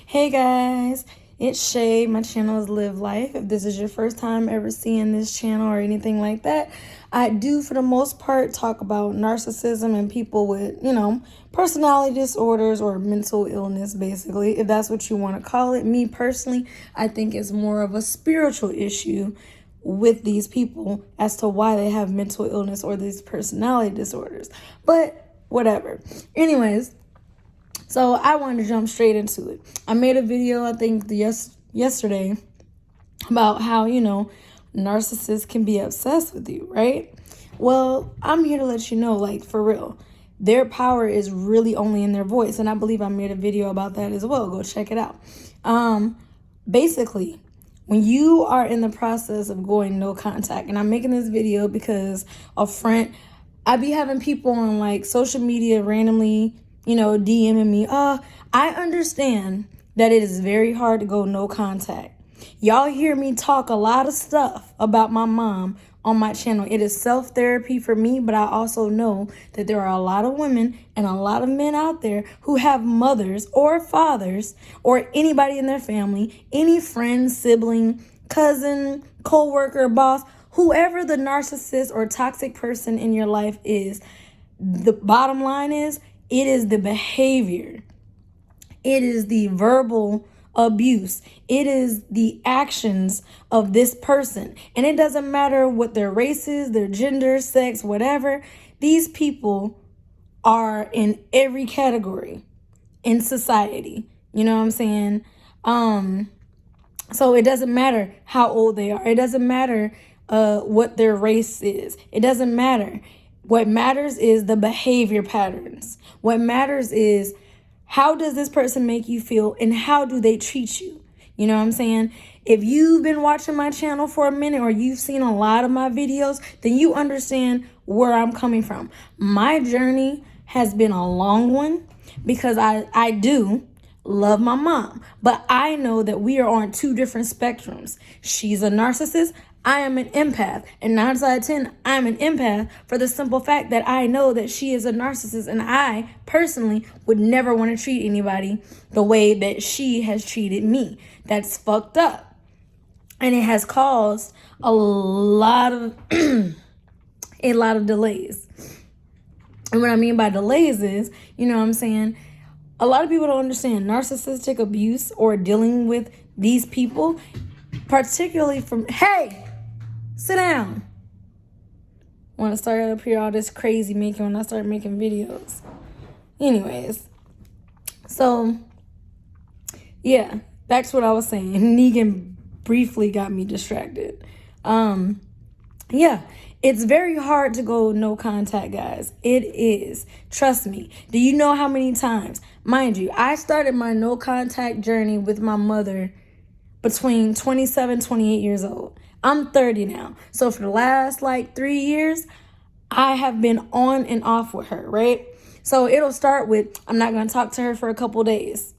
Hey guys, it's Shay. My channel is Live Life. If this is your first time ever seeing this channel or anything like that, I do for the most part talk about narcissism and people with, personality disorders or mental illness, basically, if that's what you want to call it. Me personally, I think it's more of a spiritual issue with these people as to why they have mental illness or these personality disorders. But whatever. Anyways, so I wanted to jump straight into it. I made a video, I think yesterday, about how, narcissists can be obsessed with you, right? Well, I'm here to let you know, like, for real, their power is really only in their voice. And I believe I made a video about that as well. Go check it out. Basically, when you are in the process of going no contact, and I'm making this video because a friend, I be having people on like social media randomly, DMing me. I understand that it is very hard to go no contact. Y'all hear me talk a lot of stuff about my mom on my channel. It is self-therapy for me, but I also know that there are a lot of women and a lot of men out there who have mothers or fathers or anybody in their family, any friend, sibling, cousin, co-worker, boss, whoever the narcissist or toxic person in your life is. The bottom line is, it is the behavior. It is the verbal abuse. It is the actions of this person. And it doesn't matter what their race is, their gender, sex, whatever. These people are in every category in society. You know what I'm saying? So it doesn't matter how old they are. It doesn't matter what their race is. It doesn't matter. What matters is the behavior patterns. What matters is, how does this person make you feel and how do they treat you? You know what I'm saying? If you've been watching my channel for a minute or you've seen a lot of my videos, then you understand where I'm coming from. My journey has been a long one because I do love my mom, but I know that we are on two different spectrums. She's a narcissist. I am an empath, and 9 out of 10, I'm an empath for the simple fact that I know that she is a narcissist, and I personally would never want to treat anybody the way that she has treated me. That's fucked up, and it has caused a lot of delays. And what I mean by delays is, a lot of people don't understand narcissistic abuse or dealing with these people, particularly from, hey, sit down. Want to start up here all this crazy making when I start making videos. Anyways, so yeah, that's what I was saying. Negan briefly got me distracted. Yeah, it's very hard to go no contact, guys. It is. Trust me. Do you know how many times? Mind you, I started my no contact journey with my mother between 27, 28 years old. I'm 30 now. So for the last 3 years, I have been on and off with her, right? So it'll start with, I'm not going to talk to her for a couple days.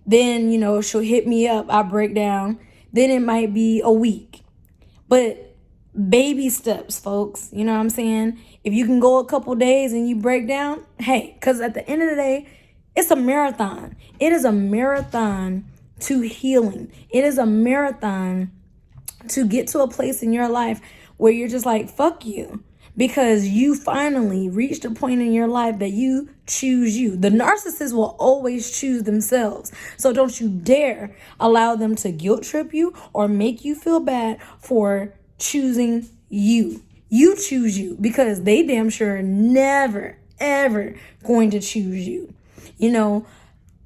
Then, she'll hit me up. I break down. Then it might be a week. But baby steps, folks. You know what I'm saying? If you can go a couple days and you break down, hey, because at the end of the day, it's a marathon. It is a marathon to healing. It is a marathon to get to a place in your life where you're just like, fuck you, because you finally reached a point in your life that you choose you. The narcissist will always choose themselves. So don't you dare allow them to guilt trip you or make you feel bad for choosing you. You choose you, because they damn sure never, ever going to choose you.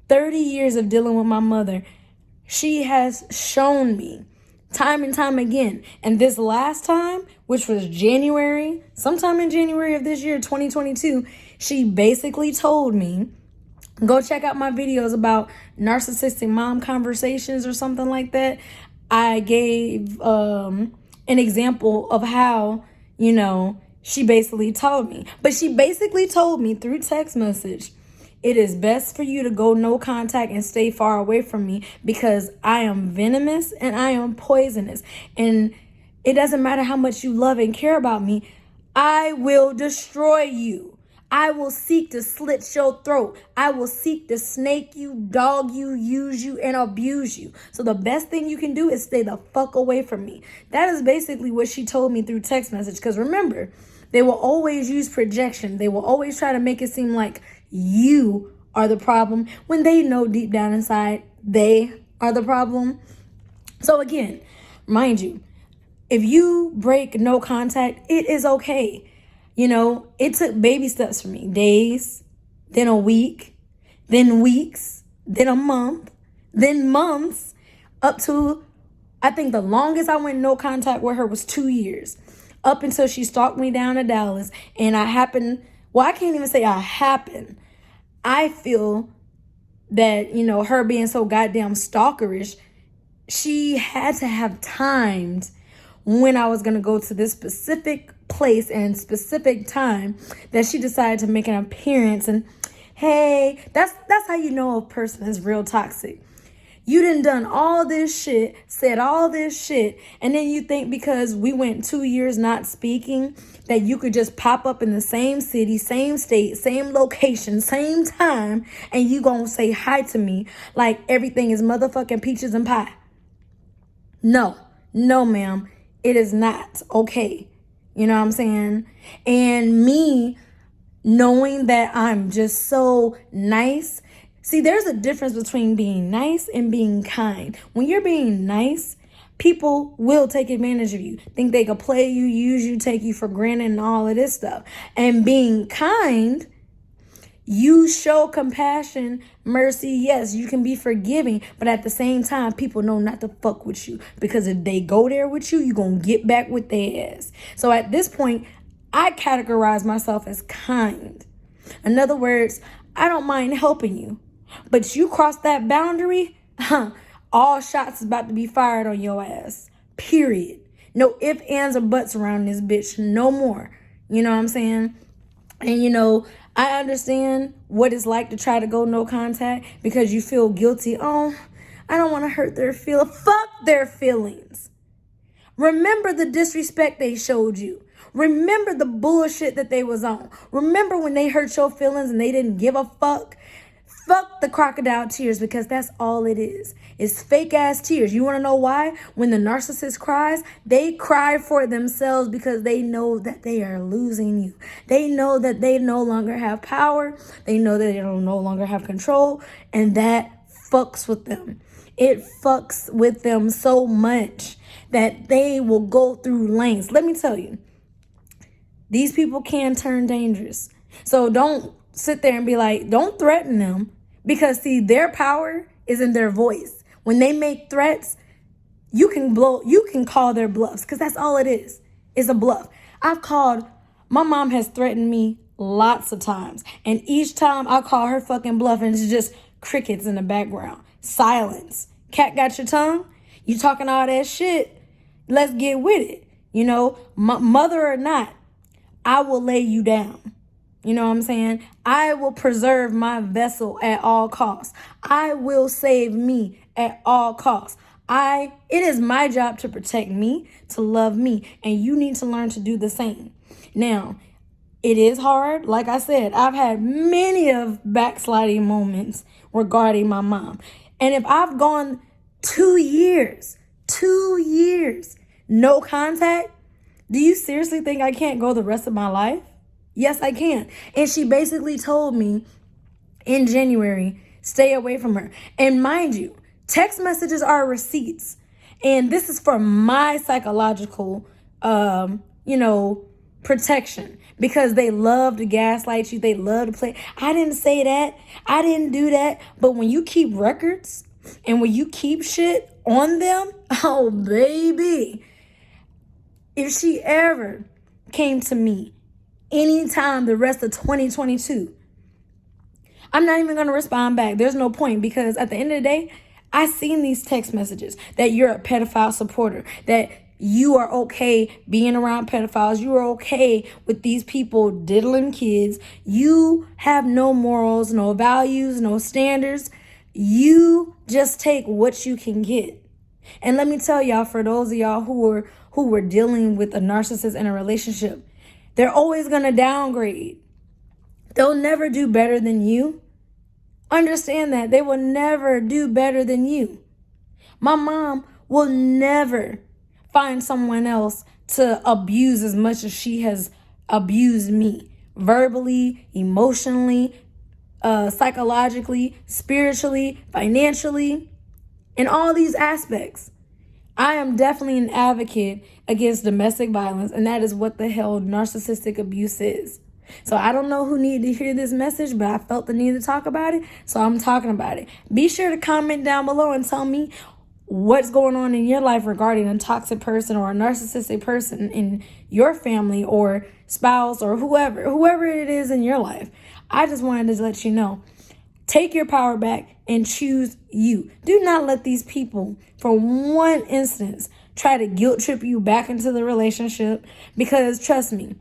30 years of dealing with my mother, she has shown me time and time again. And this last time, which was sometime in January of this year, 2022, she basically told me, go check out my videos about narcissistic mom conversations or something like that. I gave an example of how, she basically told me. But she basically told me through text message, it is best for you to go no contact and stay far away from me because I am venomous and I am poisonous. And it doesn't matter how much you love and care about me. I will destroy you. I will seek to slit your throat. I will seek to snake you, dog you, use you, and abuse you. So the best thing you can do is stay the fuck away from me. That is basically what she told me through text message. Because remember, they will always use projection. They will always try to make it seem like you are the problem when they know deep down inside they are the problem. So again, mind you, if you break no contact, it is okay. You know, it took baby steps for me. Days, then a week, then weeks, then a month, then months, up to, I think the longest I went no contact with her was 2 years. Up until she stalked me down to Dallas. And I can't even say I feel that, you know, her being so goddamn stalkerish, she had to have timed when I was going to go to this specific place and specific time that she decided to make an appearance. And hey, that's how you know a person is real toxic. You done all this shit, said all this shit, and then you think because we went 2 years not speaking that you could just pop up in the same city, same state, same location, same time, and you gonna say hi to me like everything is motherfucking peaches and pie. No, ma'am, it is not okay. You know what I'm saying? And me knowing that I'm just so nice. See, there's a difference between being nice and being kind. When you're being nice, people will take advantage of you, think they could play you, use you, take you for granted and all of this stuff. And being kind, you show compassion, mercy. Yes, you can be forgiving, but at the same time, people know not to fuck with you, because if they go there with you, you're going to get back with their ass. So at this point, I categorize myself as kind. In other words, I don't mind helping you, but you cross that boundary, all shots is about to be fired on your ass. Period. No ifs, ands, or buts around this bitch. No more. You know what I'm saying? And you know, I understand what it's like to try to go no contact because you feel guilty. Oh, I don't want to hurt their feelings. Fuck their feelings. Remember the disrespect they showed you. Remember the bullshit that they was on. Remember when they hurt your feelings and they didn't give a fuck. Fuck the crocodile tears, because that's all it is. It's fake ass tears. You want to know why? When the narcissist cries, they cry for themselves because they know that they are losing you. They know that they no longer have power. They know that they no longer have control. And that fucks with them. It fucks with them so much that they will go through lengths. Let me tell you, these people can turn dangerous. So don't sit there and be like, don't threaten them, because see, their power is in their voice. When they make threats, you can call their bluffs, because that's all it is a bluff. My mom has threatened me lots of times, and each time I call her fucking bluff, and it's just crickets in the background, silence. Cat got your tongue? You talking all that shit? Let's get with it. You know, mother or not, I will lay you down. You know what I'm saying? I will preserve my vessel at all costs. I will save me at all costs. It is my job to protect me, to love me, and you need to learn to do the same. Now, it is hard. Like I said, I've had many of backsliding moments regarding my mom. And if I've gone 2 years, no contact, do you seriously think I can't go the rest of my life? Yes, I can. And she basically told me in January, stay away from her. And mind you, text messages are receipts. And this is for my psychological, protection, because they love to gaslight you. They love to play. I didn't say that. I didn't do that. But when you keep records and when you keep shit on them, oh, baby, if she ever came to me anytime the rest of 2022, I'm not even going to respond back. There's no point, because at the end of the day, I seen these text messages that you're a pedophile supporter, that you are okay being around pedophiles. You are okay with these people diddling kids. You have no morals, no values, no standards. You just take what you can get. And let me tell y'all, for those of y'all who were dealing with a narcissist in a relationship, they're always going to downgrade. They'll never do better than you. Understand that. They will never do better than you. My mom will never find someone else to abuse as much as she has abused me. Verbally, emotionally, psychologically, spiritually, financially, in all these aspects. I am definitely an advocate against domestic violence, and that is what the hell narcissistic abuse is. So I don't know who needed to hear this message, but I felt the need to talk about it, so I'm talking about it. Be sure to comment down below and tell me what's going on in your life regarding a toxic person or a narcissistic person in your family or spouse or whoever it is in your life. I just wanted to let you know. Take your power back and choose you. Do not let these people, for one instance, try to guilt trip you back into the relationship, because trust me,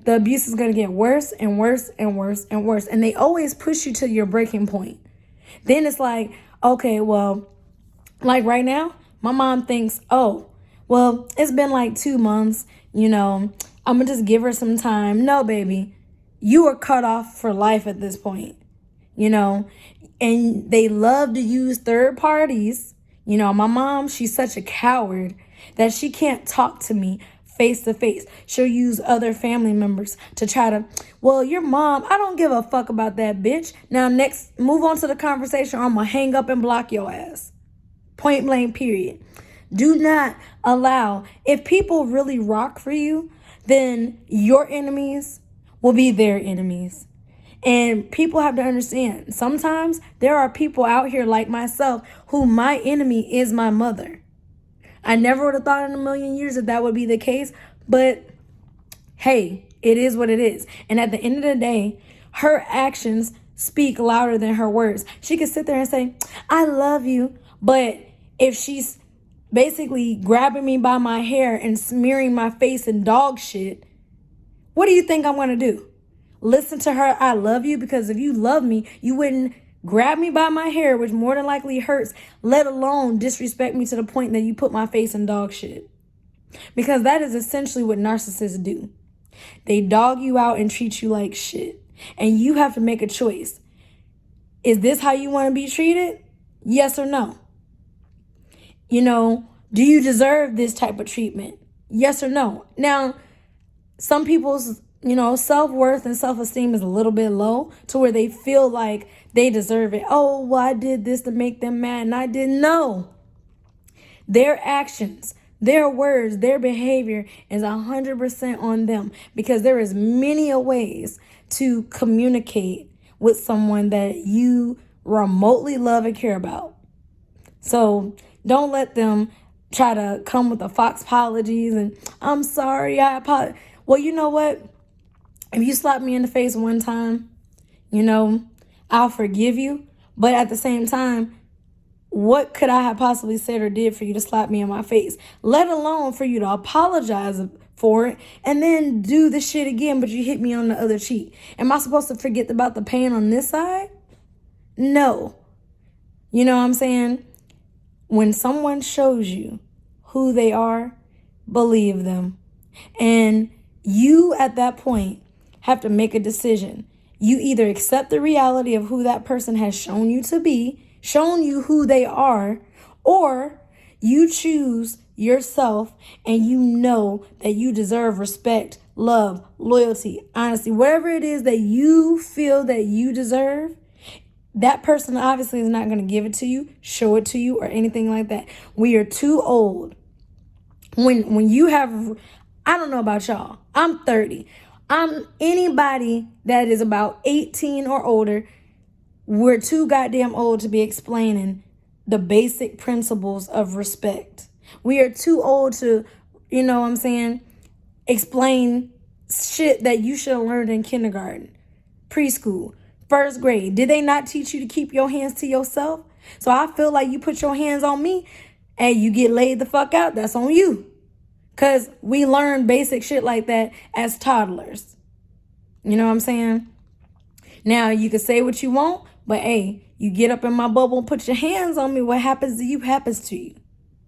the abuse is going to get worse and worse and worse and worse. And they always push you to your breaking point. Then it's like, okay, well, like right now, my mom thinks, oh, well, it's been like 2 months, I'm going to just give her some time. No, baby, you are cut off for life at this point, and they love to use third parties. My mom, she's such a coward that she can't talk to me face to face. She'll use other family members to try to, well, your mom, I don't give a fuck about that bitch. Now, next, move on to the conversation, or I'm going to hang up and block your ass. Point blank, period. Do not allow, if people really rock for you, then your enemies will be their enemies. And people have to understand, sometimes there are people out here like myself who my enemy is my mother. I never would have thought in a million years that would be the case, but hey, it is what it is. And at the end of the day, her actions speak louder than her words. She could sit there and say, I love you, but if she's basically grabbing me by my hair and smearing my face in dog shit, what do you think I'm going to do? Listen to her, I love you? Because if you love me, you wouldn't grab me by my hair, which more than likely hurts, let alone disrespect me to the point that you put my face in dog shit. Because that is essentially what narcissists do. They dog you out and treat you like shit. And you have to make a choice. Is this how you want to be treated? Yes or no? Do you deserve this type of treatment? Yes or no? Now, some people's, self-worth and self-esteem is a little bit low to where they feel like they deserve it. Oh, well, I did this to make them mad and I didn't know. Their actions, their words, their behavior is 100% on them, because there is many ways to communicate with someone that you remotely love and care about. So don't let them try to come with the fox apologies and I'm sorry, I apologize. Well, you know what? If you slap me in the face one time, I'll forgive you. But at the same time, what could I have possibly said or did for you to slap me in my face? Let alone for you to apologize for it and then do the shit again, but you hit me on the other cheek. Am I supposed to forget about the pain on this side? No. You know what I'm saying? When someone shows you who they are, believe them. And you, at that point, have to make a decision. You either accept the reality of who that person has shown you to be, shown you who they are, or you choose yourself and you know that you deserve respect, love, loyalty, honesty, whatever it is that you feel that you deserve. That person obviously is not going to give it to you, show it to you, or anything like that. We are too old. When you have, I don't know about y'all, I'm 30. I'm anybody that is about 18 or older. We're too goddamn old to be explaining the basic principles of respect. We are too old to, explain shit that you should have learned in kindergarten, preschool, first grade. Did they not teach you to keep your hands to yourself? So I feel like you put your hands on me and you get laid the fuck out. That's on you. Because we learn basic shit like that as toddlers. You know what I'm saying? Now, you can say what you want, but hey, you get up in my bubble and put your hands on me, what happens to you happens to you.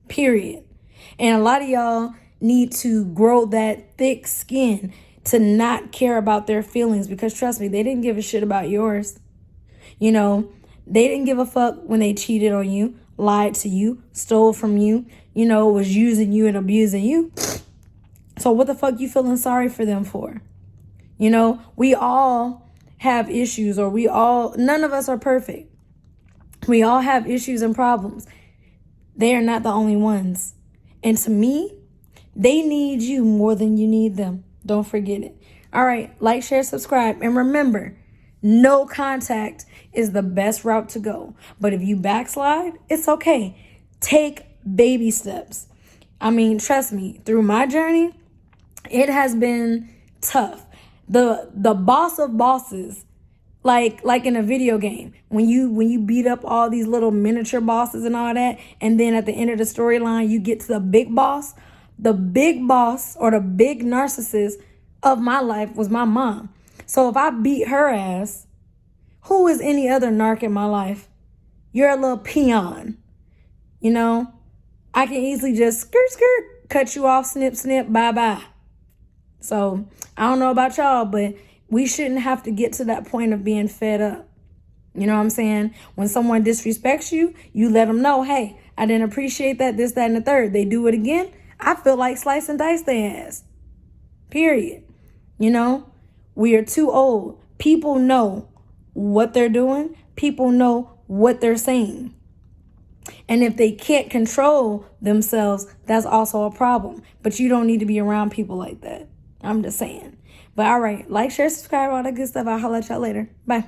Period. And a lot of y'all need to grow that thick skin. to not care about their feelings, because trust me, they didn't give a shit about yours. You know, they didn't give a fuck when they cheated on you, lied to you, stole from you, you know, was using you and abusing you. So what the fuck you feeling sorry for them for? You know, we all have issues, or none of us are perfect. We all have issues and problems. They are not the only ones. And to me, they need you more than you need them. Don't forget it. All right, like, share, subscribe. And remember, no contact is the best route to go. But if you backslide, it's okay. Take baby steps. I mean, trust me, through my journey, it has been tough. The boss of bosses, like in a video game, when you beat up all these little miniature bosses and all that, and then at the end of the storyline, you get to the big boss. The big boss, or the big narcissist of my life, was my mom. So if I beat her ass, who is any other narc in my life? You're a little peon. You know, I can easily just skirt, cut you off, snip, bye. So I don't know about y'all, but we shouldn't have to get to that point of being fed up. You know what I'm saying? When someone disrespects you, you let them know, hey, I didn't appreciate that, this, that, and the third. They do it again, I feel like slice and dice their ass. Period. You know, we are too old. People know what they're doing. People know what they're saying. And if they can't control themselves, that's also a problem. But you don't need to be around people like that. I'm just saying. But all right, like, share, subscribe, all that good stuff. I'll holler at y'all later. Bye.